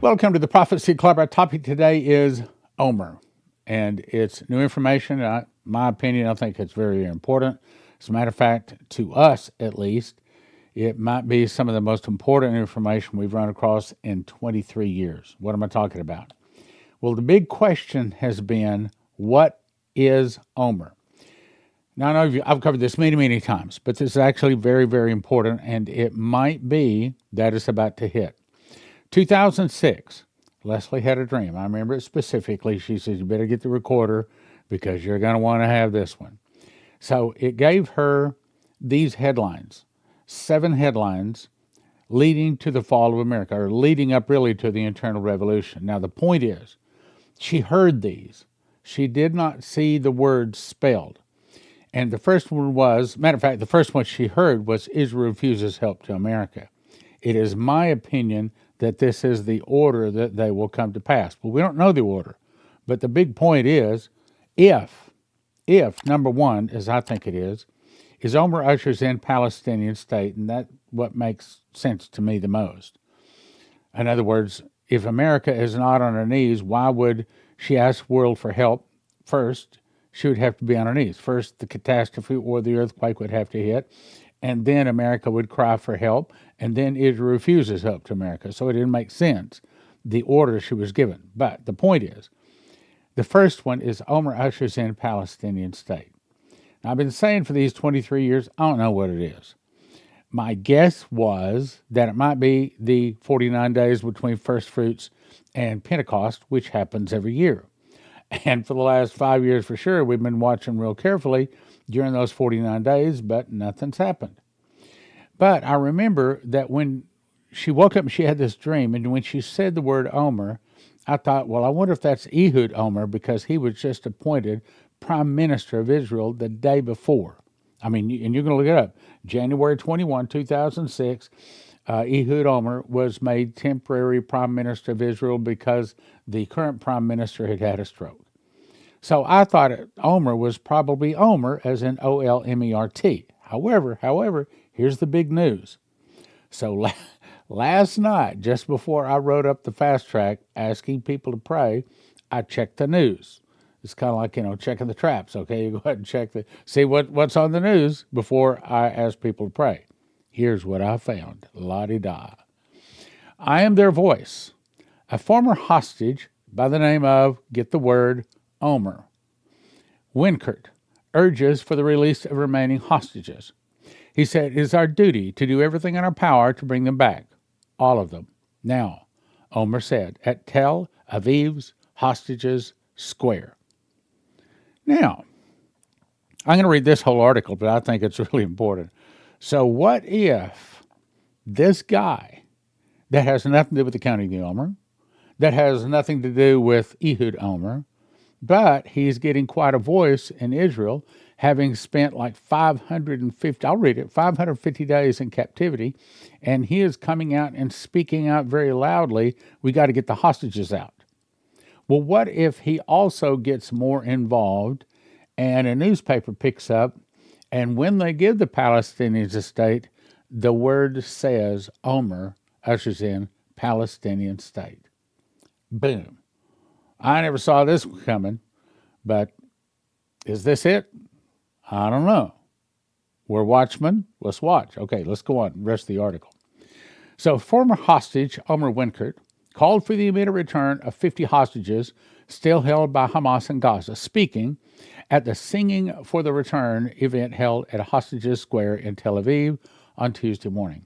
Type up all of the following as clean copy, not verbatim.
Welcome to the Prophecy Club. Our topic today is Omer, and it's new information. My opinion, I think it's very important. As a matter of fact, to us at least, it might be some of the most important information we've run across in 23 years. What am I talking about? Well, the big question has been, what is Omer? Now, I know I've covered this many, many times, but this is actually very, very important, and it might be that it's about to hit. 2006, Leslie had a dream. I remember it specifically. She says, you better get the recorder because you're going to want to have this one. So it gave her these headlines, 7 headlines leading to the fall of America, or leading up really to the internal revolution. Now, the point is, she heard these. She did not see the words spelled. And the first one was, matter of fact, the first one she heard was Israel refuses help to America. It is my opinion that this is the order that they will come to pass. But we don't know the order. But the big point is, if number one, as I think it is Omer Ushers in Palestinian State, and that's what makes sense to me the most. In other words, if America is not on her knees, why would she ask the world for help first? She would have to be on her knees. First, the catastrophe or the earthquake would have to hit, and then America would cry for help, and then Israel refuses help to America. So it didn't make sense, the order she was given. But the point is, the first one is Omer Ushers in Palestinian State. Now, I've been saying for these 23 years, I don't know what it is. My guess was that it might be the 49 days between first fruits and Pentecost, which happens every year. And for the last 5 years for sure, we've been watching real carefully during those 49 days, but nothing's happened. But I remember that when she woke up and she had this dream, and when she said the word Omer, I thought, well, I wonder if that's Ehud Omer, because he was just appointed prime minister of Israel the day before. I mean, and you're going to look it up. January 21, 2006, Ehud Omer was made temporary prime minister of Israel because the current prime minister had had a stroke. So I thought Omer was probably Omer, as in Olmert. However, here's the big news. So last night, just before I wrote up the fast track asking people to pray, I checked the news. It's kind of like, checking the traps, okay? You go ahead and see what's on the news before I ask people to pray. Here's what I found. La-di-da. I am their voice. A former hostage by the name of, get the word, Omer Wenkert urges for the release of remaining hostages. He said, it is our duty to do everything in our power to bring them back, all of them. Now, Omer said, at Tel Aviv's Hostages Square. Now, I'm going to read this whole article, but I think it's really important. So what if this guy that has nothing to do with the county of Omer, that has nothing to do with Ehud Omer, but he's getting quite a voice in Israel, having spent like 550 days in captivity, and he is coming out and speaking out very loudly, we got to get the hostages out. Well, what if he also gets more involved and a newspaper picks up, and when they give the Palestinians a state, the word says Omer ushers in Palestinian State. Boom. I never saw this coming, but is this it? I don't know. We're watchmen. Let's watch. Okay, let's go on. Rest of the article. So former hostage Omer Wenkert called for the immediate return of 50 hostages still held by Hamas in Gaza, speaking at the Singing for the Return event held at Hostages Square in Tel Aviv on Tuesday morning.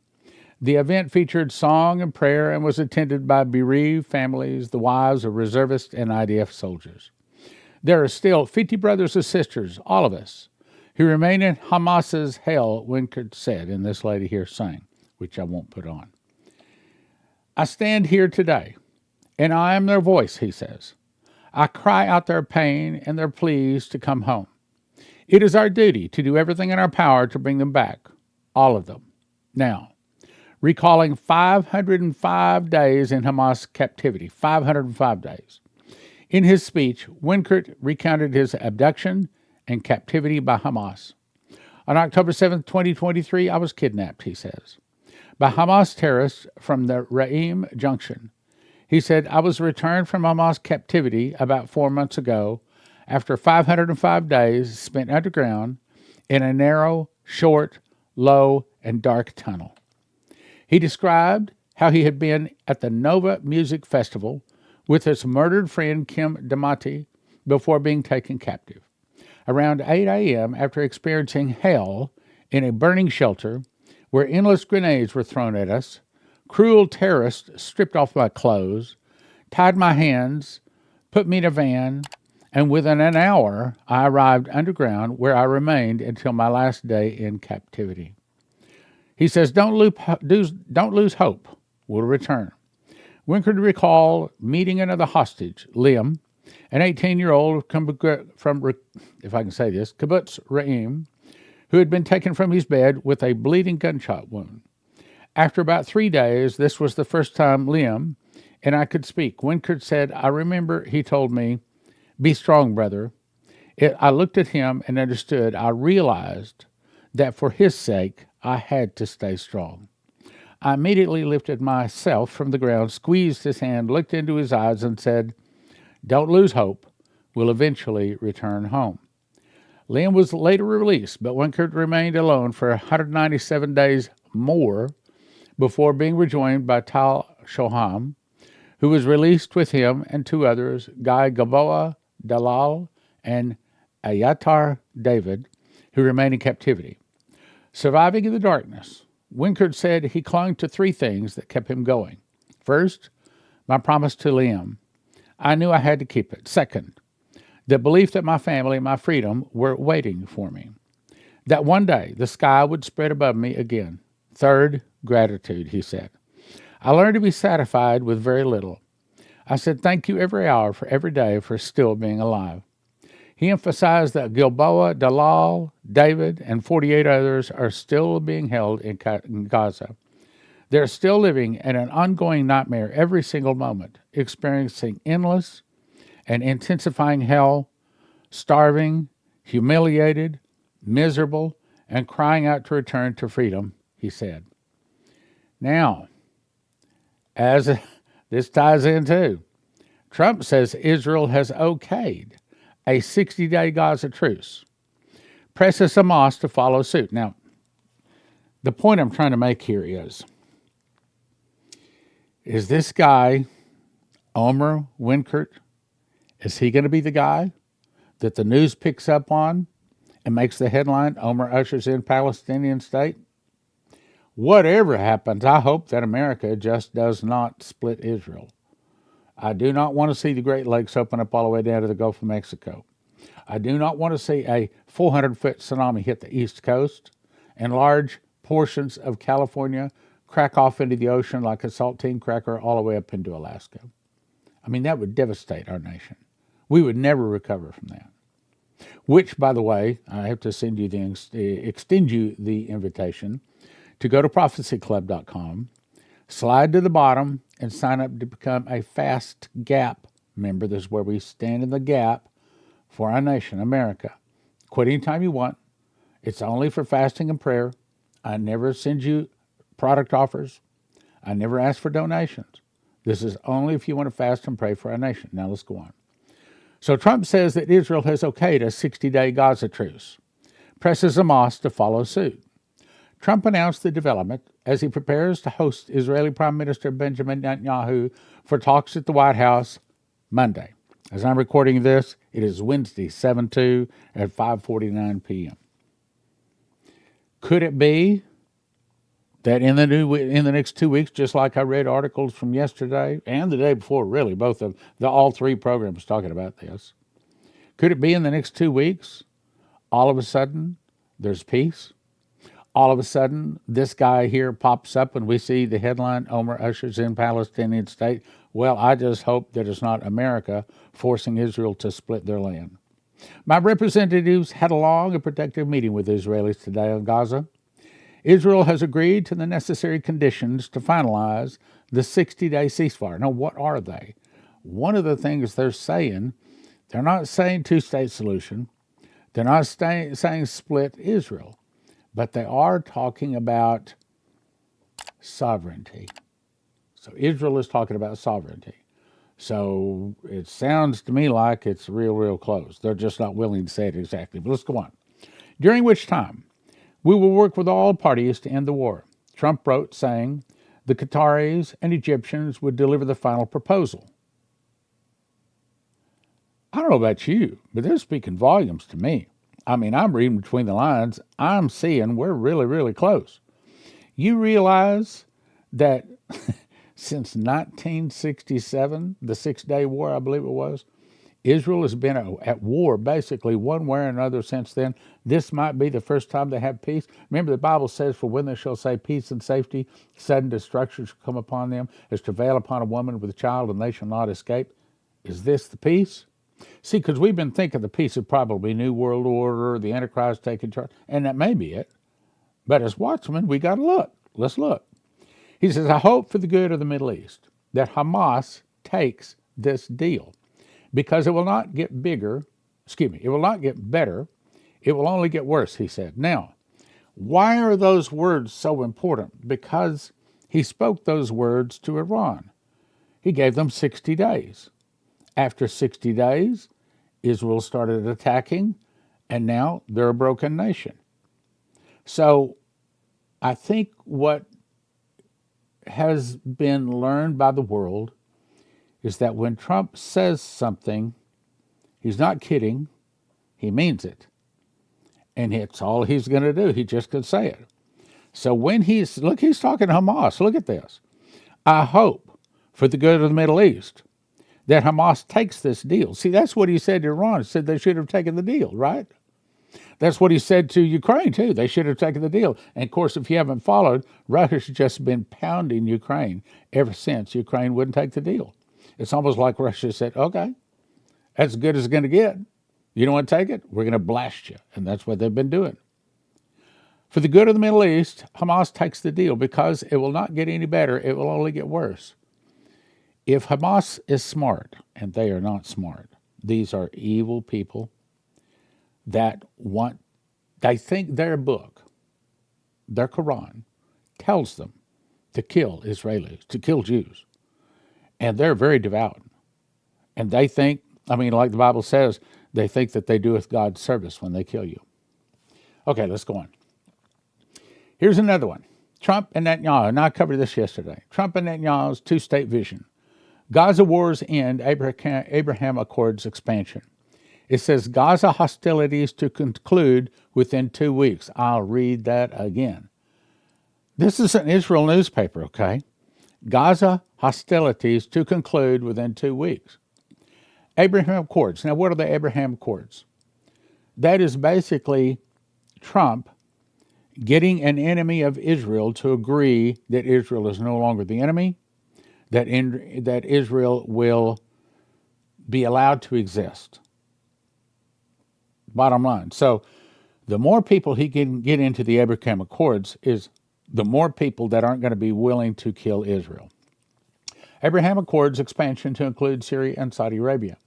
The event featured song and prayer and was attended by bereaved families, the wives of reservists and IDF soldiers. There are still 50 brothers and sisters, all of us, who remain in Hamas's hell, Wenkert said, and this lady here sang, which I won't put on. I stand here today, and I am their voice, he says. I cry out their pain and their pleas to come home. It is our duty to do everything in our power to bring them back, all of them. Now, recalling 505 days in Hamas captivity, 505 days. In his speech, Wenkert recounted his abduction and captivity by Hamas. On October 7, 2023, I was kidnapped, he says, by Hamas terrorists from the Re'im Junction. He said, I was returned from Hamas captivity about 4 months ago after 505 days spent underground in a narrow, short, low, and dark tunnel. He described how he had been at the Nova Music Festival with his murdered friend Kim Damati before being taken captive. Around 8 a.m., after experiencing hell in a burning shelter where endless grenades were thrown at us, cruel terrorists stripped off my clothes, tied my hands, put me in a van, and within an hour I arrived underground where I remained until my last day in captivity. He says, don't lose hope. We'll return. Wenkert recalled meeting another hostage, Liam, an 18-year-old from, if I can say this, Kibbutz Re'im, who had been taken from his bed with a bleeding gunshot wound. After about 3 days, this was the first time Liam and I could speak. Wenkert said, I remember he told me, be strong, brother. I looked at him and understood. I realized that for his sake, I had to stay strong. I immediately lifted myself from the ground, squeezed his hand, looked into his eyes, and said, don't lose hope. We'll eventually return home. Liam was later released, but Wenkert remained alone for 197 days more before being rejoined by Tal Shoham, who was released with him and two others, Guy Gavoa Dalal and Ayatar David, who remained in captivity. Surviving in the darkness, Wenkert said he clung to three things that kept him going. First, my promise to Liam. I knew I had to keep it. Second, the belief that my family and my freedom were waiting for me. That one day the sky would spread above me again. Third, gratitude, he said. I learned to be satisfied with very little. I said thank you every hour for every day for still being alive. He emphasized that Gilboa, Dalal, David, and 48 others are still being held in Gaza. They're still living in an ongoing nightmare every single moment, experiencing endless and intensifying hell, starving, humiliated, miserable, and crying out to return to freedom, he said. Now, as this ties in too, Trump says Israel has okayed a 60-day Gaza truce, presses Hamas to follow suit. Now, the point I'm trying to make here is this guy, Omer Wenkert, is he going to be the guy that the news picks up on and makes the headline, Omer Ushers in Palestinian State? Whatever happens, I hope that America just does not split Israel. I do not want to see the Great Lakes open up all the way down to the Gulf of Mexico. I do not want to see a 400-foot tsunami hit the East Coast and large portions of California crack off into the ocean like a saltine cracker all the way up into Alaska. I mean, that would devastate our nation. We would never recover from that. Which, by the way, I have to extend you the invitation to go to prophecyclub.com, slide to the bottom, and sign up to become a Fast Gap member. This is where we stand in the gap for our nation, America. Quit anytime you want. It's only for fasting and prayer. I never send you product offers. I never ask for donations. This is only if you want to fast and pray for our nation. Now let's go on. So Trump says that Israel has okayed a 60-day Gaza truce, presses Hamas to follow suit. Trump announced the development as he prepares to host Israeli Prime Minister Benjamin Netanyahu for talks at the White House Monday. As I'm recording this, it is Wednesday, 7/2 at 5:49 p.m. Could it be that in the next 2 weeks, just like I read articles from yesterday and the day before, really, both of all three programs talking about this, could it be in the next 2 weeks, all of a sudden, there's peace? All of a sudden, this guy here pops up and we see the headline, Omer Ushers in Palestinian State. Well, I just hope that it's not America forcing Israel to split their land. My representatives had a long and productive meeting with Israelis today on Gaza. Israel has agreed to the necessary conditions to finalize the 60-day ceasefire. Now, what are they? One of the things they're not saying two-state solution. They're not saying split Israel. But they are talking about sovereignty. So Israel is talking about sovereignty. So it sounds to me like it's real close. They're just not willing to say it exactly. But let's go on. During which time, we will work with all parties to end the war. Trump wrote saying the Qataris and Egyptians would deliver the final proposal. I don't know about you, but they're speaking volumes to me. I mean, I'm reading between the lines. I'm seeing we're really close. You realize that since 1967, the 6-Day War, I believe it was, Israel has been at war basically one way or another since then. This might be the first time they have peace. Remember, the Bible says, for when they shall say peace and safety, sudden destruction shall come upon them, as travail upon a woman with a child, and they shall not escape. Is this the peace? See, because we've been thinking the peace would probably New World Order, the Antichrist taking charge, and that may be it. But as watchmen, we got to look. Let's look. He says, I hope for the good of the Middle East that Hamas takes this deal, because it will not get bigger, it will not get better, it will only get worse, he said. Now, why are those words so important? Because he spoke those words to Iran. He gave them 60 days. After 60 days, Israel started attacking, and now they're a broken nation. So I think what has been learned by the world is that when Trump says something, he's not kidding, he means it. And it's all he's going to do. He just could say it. So when he's talking to Hamas. Look at this. I hope for the good of the Middle East that Hamas takes this deal. See, that's what he said to Iran. He said they should have taken the deal, right? That's what he said to Ukraine, too. They should have taken the deal. And, of course, if you haven't followed, Russia's just been pounding Ukraine ever since Ukraine wouldn't take the deal. It's almost like Russia said, okay, that's as good as it's going to get. You don't want to take it? We're going to blast you. And that's what they've been doing. For the good of the Middle East, Hamas takes the deal because it will not get any better. It will only get worse. If Hamas is smart, and they are not smart, these are evil people that they think their book, their Quran, tells them to kill Israelis, to kill Jews. And they're very devout. And they think, like the Bible says, they think that they do us God's service when they kill you. Okay, let's go on. Here's another one. Trump and Netanyahu, and I covered this yesterday. Trump and Netanyahu's two-state vision. Gaza wars end, Abraham Accords expansion. It says Gaza hostilities to conclude within 2 weeks. I'll read that again. This is an Israel newspaper, okay? Gaza hostilities to conclude within 2 weeks. Abraham Accords. Now, what are the Abraham Accords? That is basically Trump getting an enemy of Israel to agree that Israel is no longer the enemy, that Israel will be allowed to exist. Bottom line. So the more people he can get into the Abraham Accords is the more people that aren't going to be willing to kill Israel. Abraham Accords expansion to include Syria and Saudi Arabia.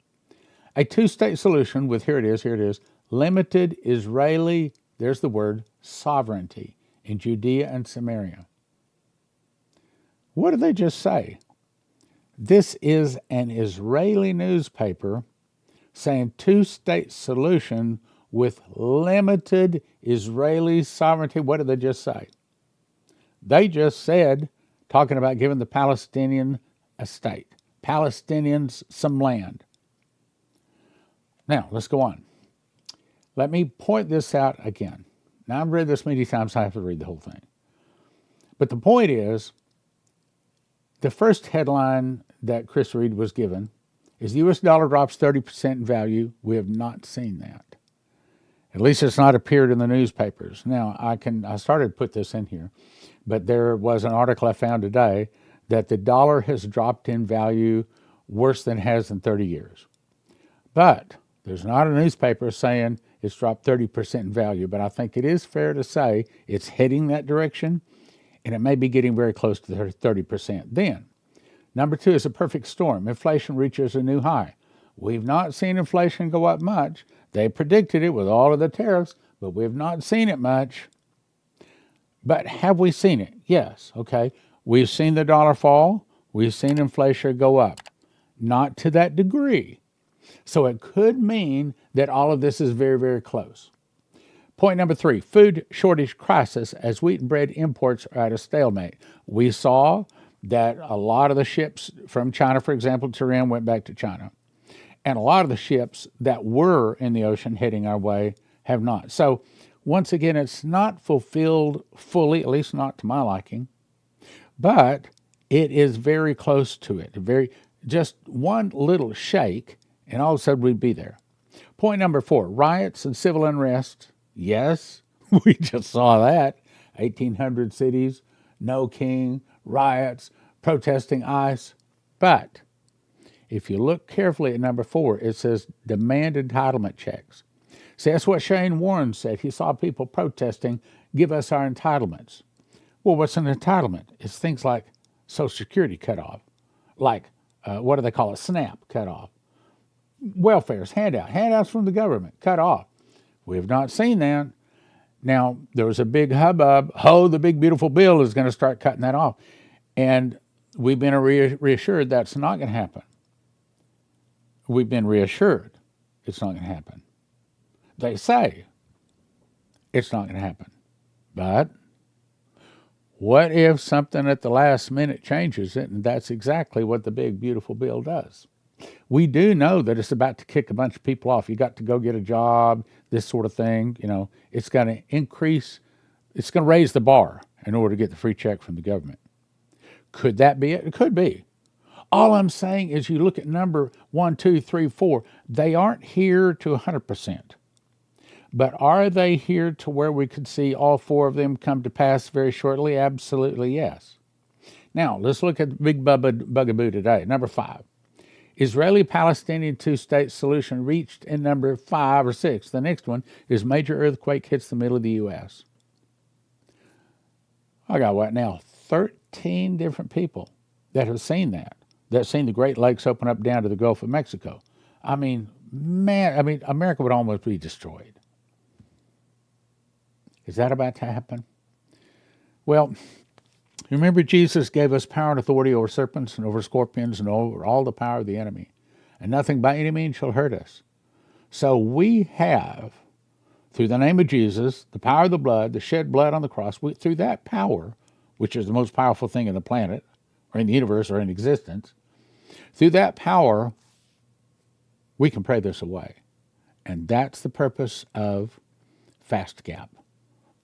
A two-state solution with, here it is, limited Israeli, there's the word, sovereignty in Judea and Samaria. What did they just say? This is an Israeli newspaper saying two-state solution with limited Israeli sovereignty. What did they just say? They just said, talking about giving the Palestinian a state, Palestinians some land. Now, let's go on. Let me point this out again. Now, I've read this many times, I have to read the whole thing. But the point is, the first headline that Chris Reed was given is the U.S. dollar drops 30% in value. We have not seen that. At least it's not appeared in the newspapers. Now, I started to put this in here, but there was an article I found today that the dollar has dropped in value worse than it has in 30 years. But there's not a newspaper saying it's dropped 30% in value, but I think it is fair to say it's heading that direction, and it may be getting very close to 30%. Then, number two is a perfect storm. Inflation reaches a new high. We've not seen inflation go up much. They predicted it with all of the tariffs, but we have not seen it much. But have we seen it? Yes, okay. We've seen the dollar fall. We've seen inflation go up. not to that degree. So it could mean that all of this is very, very close. Point number 3, food shortage crisis as wheat and bread imports are at a stalemate. We saw that a lot of the ships from China, for example, to Iran went back to China. And a lot of the ships that were in the ocean heading our way have not. So once again, it's not fulfilled fully, at least not to my liking, but it is very close to it. Just one little shake, and all of a sudden we'd be there. Point number 4, riots and civil unrest. Yes, we just saw that. 1,800 cities, no king, riots, protesting ICE. But if you look carefully at number 4, it says demand entitlement checks. See, that's what Shane Warren said. He saw people protesting, give us our entitlements. Well, what's an entitlement? It's things like Social Security cut off, like, what do they call it, SNAP cut off. Welfare's handouts from the government cut off. We have not seen that. Now, there was a big hubbub. The big beautiful bill is going to start cutting that off. And we've been reassured that's not going to happen. We've been reassured it's not going to happen. They say it's not going to happen. But what if something at the last minute changes it, and that's exactly what the big beautiful bill does? We do know that it's about to kick a bunch of people off. You got to go get a job, this sort of thing. It's going to increase, it's going to raise the bar in order to get the free check from the government. Could that be it? It could be. All I'm saying is you look at number 1, 2, 3, 4, they aren't here to 100%. But are they here to where we could see all 4 of them come to pass very shortly? Absolutely, yes. Now, let's look at the big bugaboo today. Number 5. Israeli-Palestinian two-state solution reached in number 5 or 6. The next one is major earthquake hits the middle of the U.S. I got what now? 13 different people that have seen that seen the Great Lakes open up down to the Gulf of Mexico. America would almost be destroyed. Is that about to happen? Well, remember Jesus gave us power and authority over serpents and over scorpions and over all the power of the enemy. And nothing by any means shall hurt us. So we have, through the name of Jesus, the power of the blood, the shed blood on the cross, through that power, which is the most powerful thing in the planet, or in the universe, or in existence, through that power, we can pray this away. And that's the purpose of Fast Gap.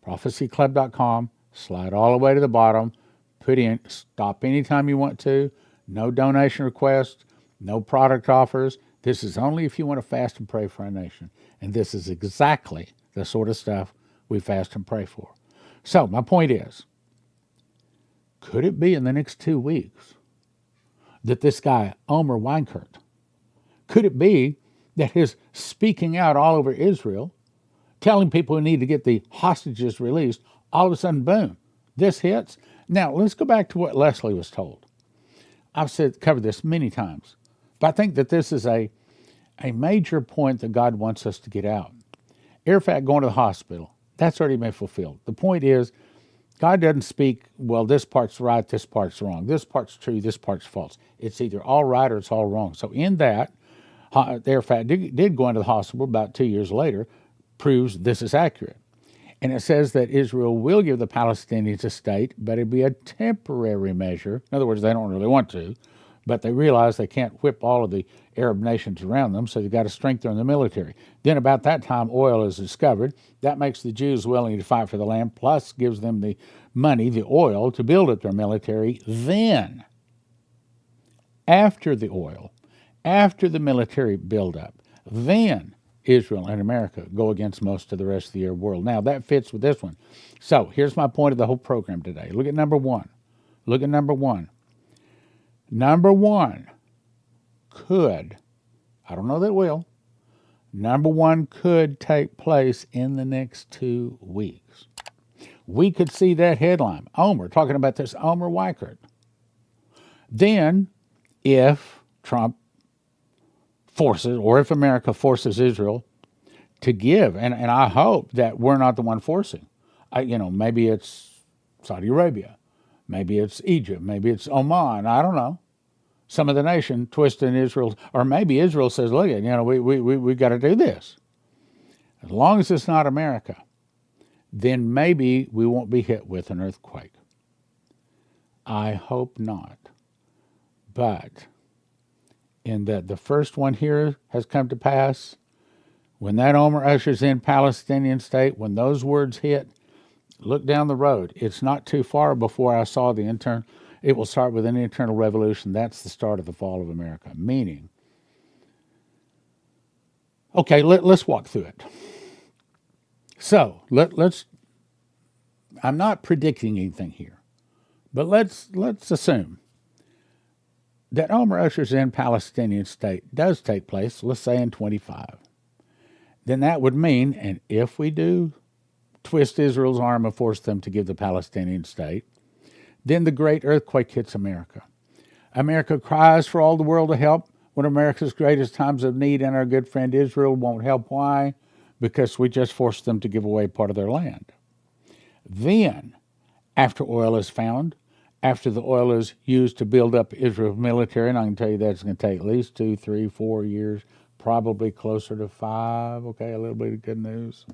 ProphecyClub.com, slide all the way to the bottom, put in, stop anytime you want to, no donation requests, no product offers. This is only if you want to fast and pray for our nation. And this is exactly the sort of stuff we fast and pray for. So my point is, could it be in the next 2 weeks that this guy, Omer Wenkert, could it be that his speaking out all over Israel, telling people who need to get the hostages released, all of a sudden, boom, this hits? Now, let's go back to what Leslie was told. I've covered this many times, but I think that this is a major point that God wants us to get out. Arafat going to the hospital, that's already been fulfilled. The point is, God doesn't speak, well, this part's right, this part's wrong. This part's true, this part's false. It's either all right or it's all wrong. So in that, Arafat did go into the hospital about 2 years later, proves this is accurate. And it says that Israel will give the Palestinians a state, but it'd be a temporary measure. In other words, they don't really want to, but they realize they can't whip all of the Arab nations around them, so they've got to strengthen the military. Then about that time, oil is discovered. That makes the Jews willing to fight for the land, plus gives them the money, the oil, to build up their military. Then, after the oil, after the military buildup, then Israel and America go against most of the rest of the Arab world. Now, that fits with this one. So, here's my point of the whole program today. Look at number 1. Look at number 1. Number 1 could, I don't know that it will, number 1 could take place in the next 2 weeks. We could see that headline. Omer, talking about this Omer Wenkert. Then, if Trump forces, or if America forces Israel to give, and I hope that we're not the one forcing. Maybe it's Saudi Arabia, maybe it's Egypt, maybe it's Oman, I don't know. some of the nation twisting Israel, or maybe Israel says, look, we got to do this. As long as it's not America, then maybe we won't be hit with an earthquake. I hope not. But in that the first one here has come to pass, when that Omer Ushers in Palestinian State, when those words hit, look down the road. It's not too far before I saw it will start with an internal revolution. That's the start of the fall of America. Meaning, okay, let's walk through it. So let's. I'm not predicting anything here, but let's assume that Omer Ushers in Palestinian State does take place. Let's say in 25. Then that would mean, and if we do twist Israel's arm and force them to give the Palestinian state, then the great earthquake hits America. America cries for all the world to help when America's greatest times of need, and our good friend Israel won't help. Why? Because we just forced them to give away part of their land. Then, after oil is found, after the oil is used to build up Israel's military, and I can tell you that's going to take at least 2, 3, 4 years, probably closer to 5, okay, a little bit of good news.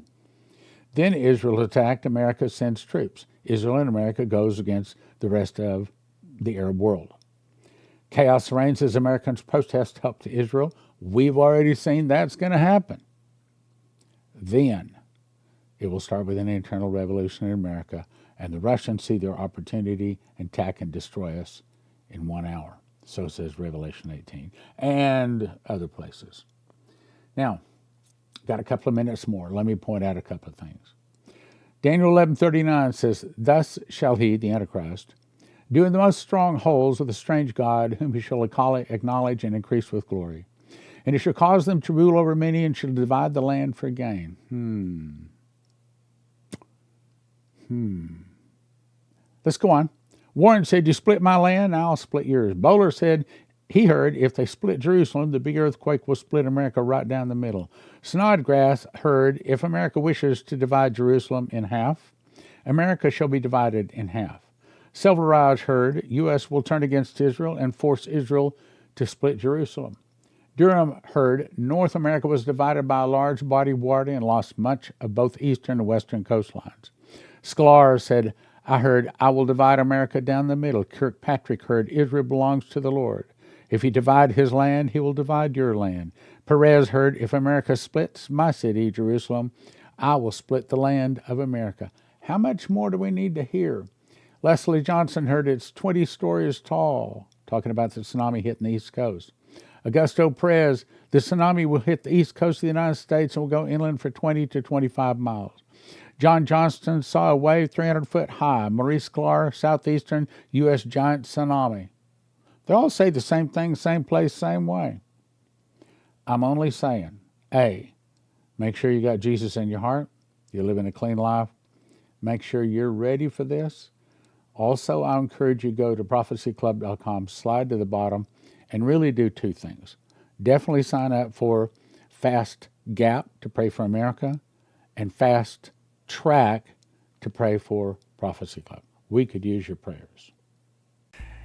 Then Israel attacked, America sends troops. Israel and America goes against the rest of the Arab world. Chaos reigns as Americans protest help to Israel. We've already seen that's going to happen. Then it will start with an internal revolution in America, and the Russians see their opportunity and attack and destroy us in 1 hour. So says Revelation 18, and other places. Now, got a couple of minutes more. Let me point out a couple of things. Daniel 11:39 says, thus shall he, the Antichrist, do in the most strong holes of the strange God, whom he shall acknowledge and increase with glory. And he shall cause them to rule over many, and shall divide the land for gain. Let's go on. Warren said, you split my land, I'll split yours. Bowler said, he heard if they split Jerusalem, the big earthquake will split America right down the middle. Snodgrass heard if America wishes to divide Jerusalem in half, America shall be divided in half. Silverage heard U.S. will turn against Israel and force Israel to split Jerusalem. Durham heard North America was divided by a large body of water and lost much of both eastern and western coastlines. Sklar said, I heard I will divide America down the middle. Kirkpatrick heard Israel belongs to the Lord. If he divide his land, he will divide your land. Perez heard, if America splits my city, Jerusalem, I will split the land of America. How much more do we need to hear? Leslie Johnson heard it's 20 stories tall, talking about the tsunami hitting the East Coast. Augusto Perez, the tsunami will hit the East Coast of the United States and will go inland for 20 to 25 miles. John Johnston saw a wave 300 foot high. Maurice Sklar, southeastern U.S. giant tsunami. They all say the same thing, same place, same way. I'm only saying, A, make sure you got Jesus in your heart. You're living a clean life. Make sure you're ready for this. Also, I encourage you to go to prophecyclub.com, slide to the bottom, and really do 2 things. Definitely sign up for Fast Gap to pray for America and Fast Track to pray for Prophecy Club. We could use your prayers.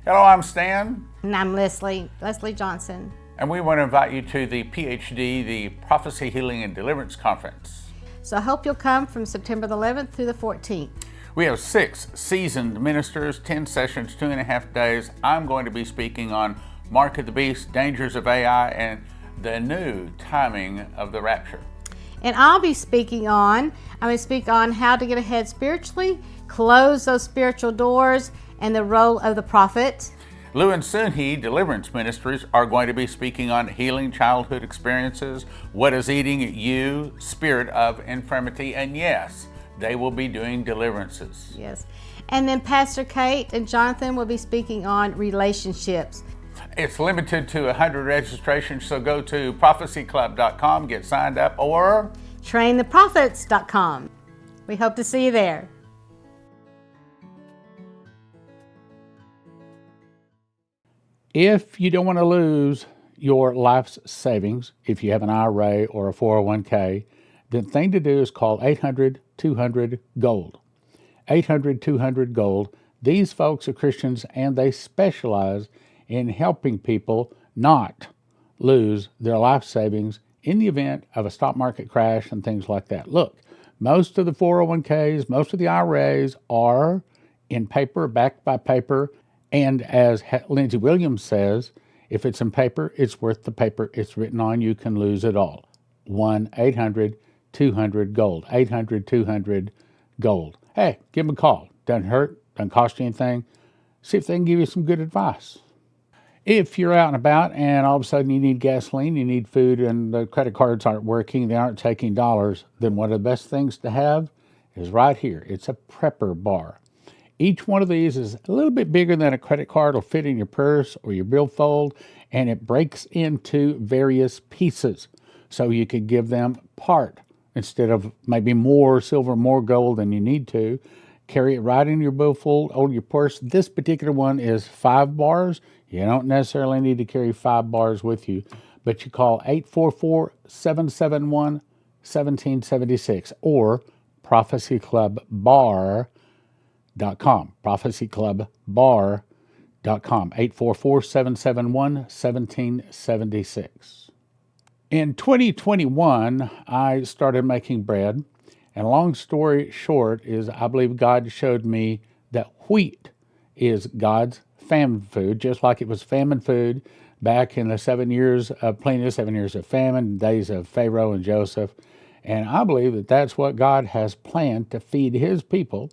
Hello, I'm Stan. And I'm Leslie Johnson. And we want to invite you to the PHD, the Prophecy, Healing, and Deliverance Conference. So I hope you'll come from September the 11th through the 14th. We have 6 seasoned ministers, 10 sessions, 2.5 days. I'm going to be speaking on Mark of the Beast, dangers of AI, and the new timing of the rapture. And I'm going to speak on how to get ahead spiritually, close those spiritual doors, and the role of the prophet. Lou and Sunhee Deliverance Ministries are going to be speaking on healing childhood experiences, what is eating you, spirit of infirmity, and yes, they will be doing deliverances. Yes. And then Pastor Kate and Jonathan will be speaking on relationships. It's limited to 100 registrations, so go to prophecyclub.com, get signed up, or traintheprophets.com. We hope to see you there. If you don't want to lose your life's savings, if you have an IRA or a 401k, the thing to do is call 800-200-GOLD. 800-200-GOLD. These folks are Christians and they specialize in helping people not lose their life savings in the event of a stock market crash and things like that. Look, most of the 401ks, most of the IRAs are in paper, backed by paper, and as Lindsey Williams says, if it's in paper, it's worth the paper it's written on. You can lose it all. 1-800-200-GOLD. 800-200-GOLD. Hey, give them a call. Doesn't hurt, doesn't cost you anything. See if they can give you some good advice. If you're out and about and all of a sudden you need gasoline, you need food, and the credit cards aren't working, they aren't taking dollars, then one of the best things to have is right here. It's a prepper bar. Each one of these is a little bit bigger than a credit card. It'll fit in your purse or your billfold, and it breaks into various pieces. So you could give them part instead of maybe more silver, more gold than you need to. Carry it right in your billfold or your purse. This particular one is 5 bars. You don't necessarily need to carry 5 bars with you, but you call 844-771-1776 or prophecyclubbar.com. prophecyclubbar.com. 844-771-1776. In 2021, I started making bread, and long story short is I believe God showed me that wheat is God's famine food, just like it was famine food back in the 7 years of plenty, 7 years of famine, days of Pharaoh and Joseph. And I believe that that's what God has planned to feed his people.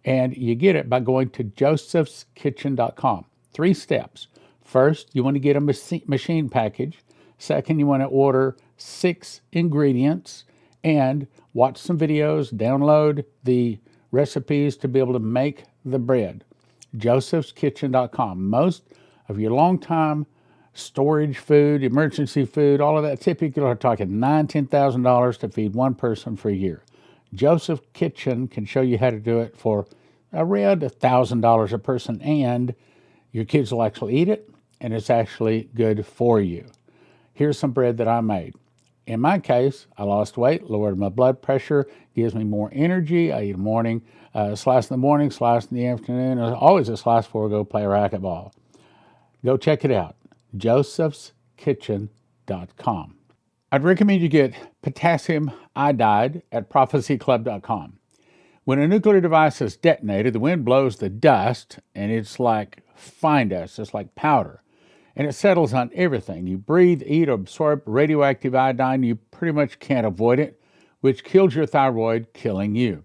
And you get it by going to josephskitchen.com. 3 steps. First, you want to get a machine package. Second, you want to order 6 ingredients and watch some videos, download the recipes to be able to make the bread. josephskitchen.com. Most of your long-time storage food, emergency food, all of that, typically are talking $9,000, $10,000 to feed one person for a year. Joseph Kitchen can show you how to do it for around $1,000 a person, and your kids will actually eat it, and it's actually good for you. Here's some bread that I made. In my case, I lost weight, lowered my blood pressure, gives me more energy. I eat a morning, slice in the morning, slice in the afternoon, always a slice before I go play racquetball. Go check it out, josephskitchen.com. I'd recommend you get Potassium Iodide at prophecyclub.com. When a nuclear device is detonated, the wind blows the dust, and it's like fine dust, it's like powder, and it settles on everything. You breathe, eat, or absorb radioactive iodine, you pretty much can't avoid it, which kills your thyroid, killing you.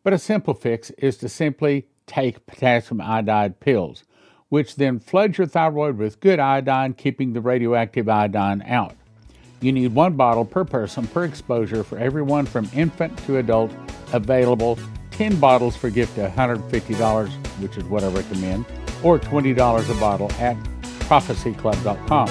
But a simple fix is to simply take potassium iodide pills, which then floods your thyroid with good iodine, keeping the radioactive iodine out. You need 1 bottle per person per exposure for everyone from infant to adult, available 10 bottles for a gift of $150, which is what I recommend, or $20 a bottle at prophecyclub.com.